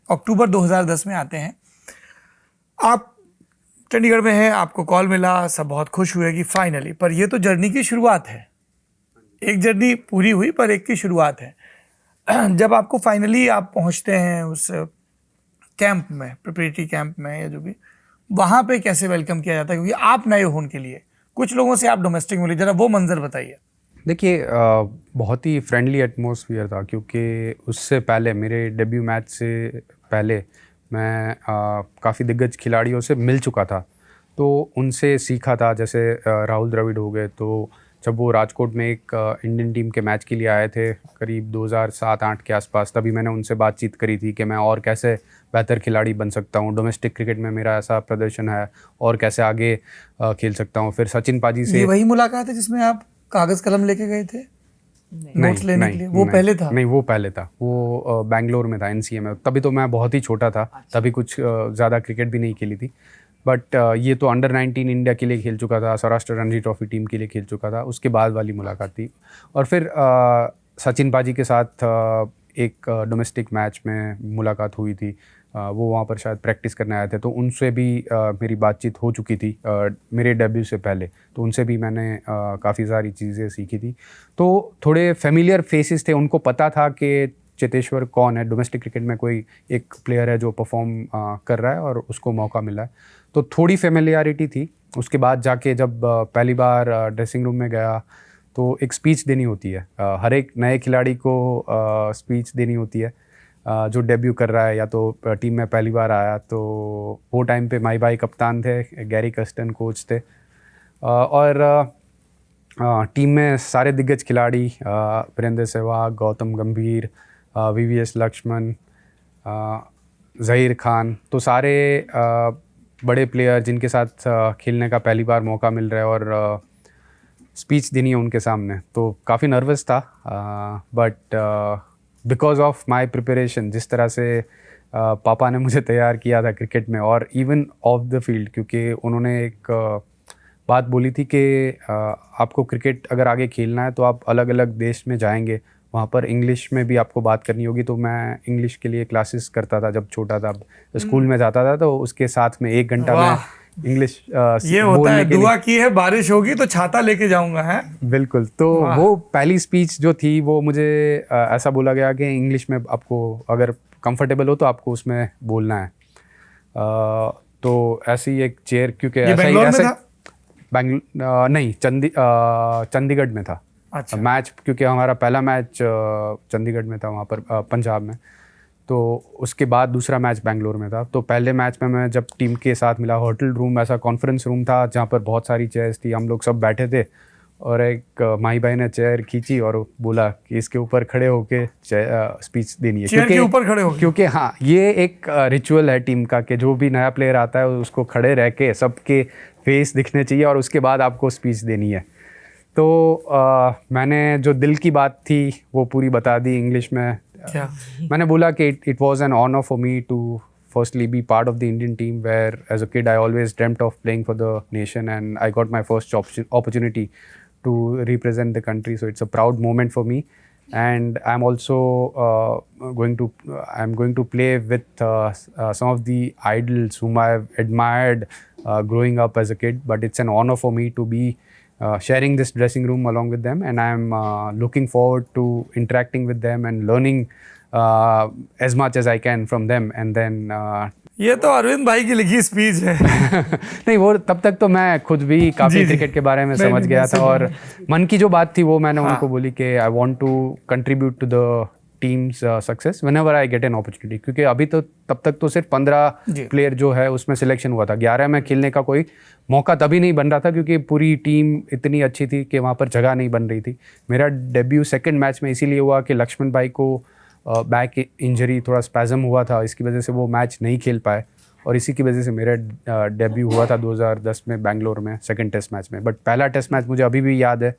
अक्टूबर 2010 में आते हैं। आप चंडीगढ़ में हैं, आपको कॉल मिला, सब बहुत खुश हुए कि फाइनली, पर ये तो जर्नी की शुरुआत है। एक जर्नी पूरी हुई पर एक की शुरुआत है। जब आपको फाइनली आप पहुंचते हैं उस कैंप में, प्रिपरेटरी कैंप में या जो भी, वहाँ पे कैसे वेलकम किया जाता है? क्योंकि आप नए हो उनके लिए, कुछ लोगों से आप डोमेस्टिक मिले, जरा वो मंजर बताइए। देखिए, बहुत ही फ्रेंडली एटमॉस्फेयर था, क्योंकि उससे पहले मेरे डेब्यू मैच से पहले मैं काफ़ी दिग्गज खिलाड़ियों से मिल चुका था, तो उनसे सीखा था। जैसे राहुल द्रविड़ हो गए, तो जब वो राजकोट में एक इंडियन टीम के मैच के लिए आए थे करीब 2007-8 के आसपास, तभी मैंने उनसे बातचीत करी थी कि मैं और कैसे बेहतर खिलाड़ी बन सकता हूँ, डोमेस्टिक क्रिकेट में मेरा ऐसा प्रदर्शन है और कैसे आगे खेल सकता हूँ। फिर सचिन पाजी से। ये वही मुलाकात है जिसमें आप कागज कलम लेके गए थे नोट्स लेने के लिए? वो पहले था? नहीं, वो पहले था। वो बेंगलोर में था, एनसीए में। तभी तो मैं बहुत ही छोटा था। तभी कुछ ज़्यादा क्रिकेट भी नहीं खेली थी। बट ये तो अंडर 19 इंडिया के लिए खेल चुका था, सौराष्ट्र रणजी ट्रॉफी टीम के लिए खेल चुका था। उसके बाद वाली मुलाकात थी। और फिर सचिन पाजी के साथ एक डोमेस्टिक मैच में मुलाकात हुई थी। वो वहाँ पर शायद प्रैक्टिस करने आए थे, तो उनसे भी मेरी बातचीत हो चुकी थी मेरे डेब्यू से पहले। तो उनसे भी मैंने काफ़ी सारी चीज़ें सीखी थी। तो थोड़े फेमिलियर फेसेस थे, उनको पता था कि चेतेश्वर कौन है, डोमेस्टिक क्रिकेट में कोई एक प्लेयर है जो परफॉर्म कर रहा है और उसको मौका मिला है। तो थोड़ी फेमिलियरिटी थी। उसके बाद जाके जब पहली बार ड्रेसिंग रूम में गया, तो एक स्पीच देनी होती है। हर एक नए खिलाड़ी को स्पीच देनी होती है जो डेब्यू कर रहा है या तो टीम में पहली बार आया। तो वो टाइम पे माई भाई कप्तान थे, गैरी कस्टन कोच थे, और टीम में सारे दिग्गज खिलाड़ी, वीरेंद्र सहवाग, गौतम गंभीर, वीवीएस लक्ष्मण, ज़हीर खान, तो सारे बड़े प्लेयर जिनके साथ खेलने का पहली बार मौका मिल रहा है और स्पीच देनी है उनके सामने। तो काफ़ी नर्वस था, but because of my preparation, जिस तरह से पापा ने मुझे तैयार किया था क्रिकेट में और इवन ऑफ द फील्ड, क्योंकि उन्होंने एक बात बोली थी कि आपको क्रिकेट अगर आगे खेलना है तो आप अलग अलग देश में जाएंगे, वहाँ पर इंग्लिश में भी आपको बात करनी होगी। तो मैं इंग्लिश के लिए क्लासेस करता था जब छोटा था, स्कूल में जाता था, तो उसके साथ में 1 घंटा मैं इंग्लिश ये होता है, दुआ की है बारिश होगी तो छाता लेके जाऊंगा है। बिल्कुल। तो वो पहली स्पीच जो थी वो मुझे ऐसा बोला गया कि इंग्लिश में आपको अगर कंफर्टेबल हो तो आपको उसमें बोलना है। तो ऐसी एक चेयर, क्योंकि ऐसा नहीं, चंडीगढ़ में था। अच्छा। मैच, क्योंकि हमारा पहला मैच चंडीगढ़ में था, वहाँ पर पंजाब में। तो उसके बाद दूसरा मैच बेंगलोर में था। तो पहले मैच में मैं जब टीम के साथ मिला, होटल रूम, ऐसा कॉन्फ्रेंस रूम था जहाँ पर बहुत सारी चेयर्स थी, हम लोग सब बैठे थे, और एक माही भाई ने चेयर खींची और बोला कि इसके ऊपर खड़े होके स्पीच देनी है। चेयर के ऊपर खड़े होके? क्योंकि हाँ, ये एक रिचुअल है टीम का कि जो भी नया प्लेयर आता है उसको खड़े रह के सबके फेस दिखने चाहिए और उसके बाद आपको स्पीच देनी है। तो मैंने जो दिल की बात थी वो पूरी बता दी इंग्लिश में। क्या? मैंने बोला कि it was an honor for me to firstly be part of the Indian team, where as a kid I always dreamt of playing for the nation, and I got my first opportunity to represent the country. So it's a proud moment for me, and I'm also going to play with some of the idols whom I've admired growing up as a kid. But it's an honor for me to be sharing this dressing room along with them, and I'm looking forward to interacting with them and learning as much as I can from them. And then ये तो अरविंद भाई की लिखी speech है। नहीं, वो तब तक तो मैं खुद भी काफ़ी क्रिकेट के बारे में समझ गया था, और मन की जो बात थी वो मैंने उनको बोली कि I want to contribute to the team's success whenever I get an opportunity. क्योंकि अभी तो तब तक तो सिर्फ 15 प्लेयर जो है उसमें सिलेक्शन हुआ था, 11 में खेलने का कोई मौका तभी नहीं बन रहा था क्योंकि पूरी टीम इतनी अच्छी थी कि वहाँ पर जगह नहीं बन रही थी। मेरा डेब्यू सेकंड मैच में इसीलिए हुआ कि लक्ष्मण भाई को बैक इंजरी, थोड़ा स्पैज़म हुआ था, इसकी वजह से वो मैच नहीं खेल पाए, और इसी की वजह से मेरा डेब्यू हुआ था 2010 में बेंगलोर में सेकंड टेस्ट मैच में। बट पहला टेस्ट मैच मुझे अभी भी याद है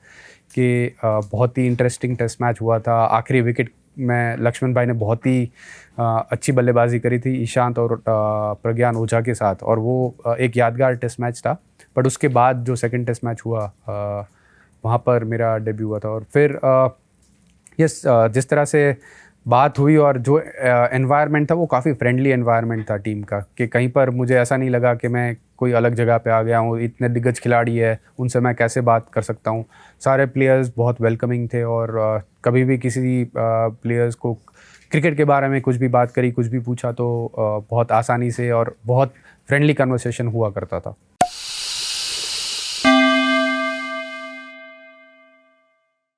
कि बहुत ही इंटरेस्टिंग टेस्ट मैच हुआ था। आखिरी विकेट में लक्ष्मण भाई ने बहुत ही अच्छी बल्लेबाजी करी थी ईशांत और प्रज्ञान ओझा के साथ, और वो एक यादगार टेस्ट मैच था। बट उसके बाद जो सेकंड टेस्ट मैच हुआ वहाँ पर मेरा डेब्यू हुआ था। और फिर जिस तरह से बात हुई और जो एनवायरनमेंट था वो काफ़ी फ्रेंडली एनवायरनमेंट था टीम का, कि कहीं पर मुझे ऐसा नहीं लगा कि मैं कोई अलग जगह पे आ गया हूँ, इतने दिग्गज खिलाड़ी है उनसे मैं कैसे बात कर सकता हूँ। सारे प्लेयर्स बहुत वेलकमिंग थे और कभी भी किसी प्लेयर्स को क्रिकेट के बारे में कुछ भी बात करी, कुछ भी पूछा तो बहुत आसानी से और बहुत फ्रेंडली कन्वर्सेशन हुआ करता था।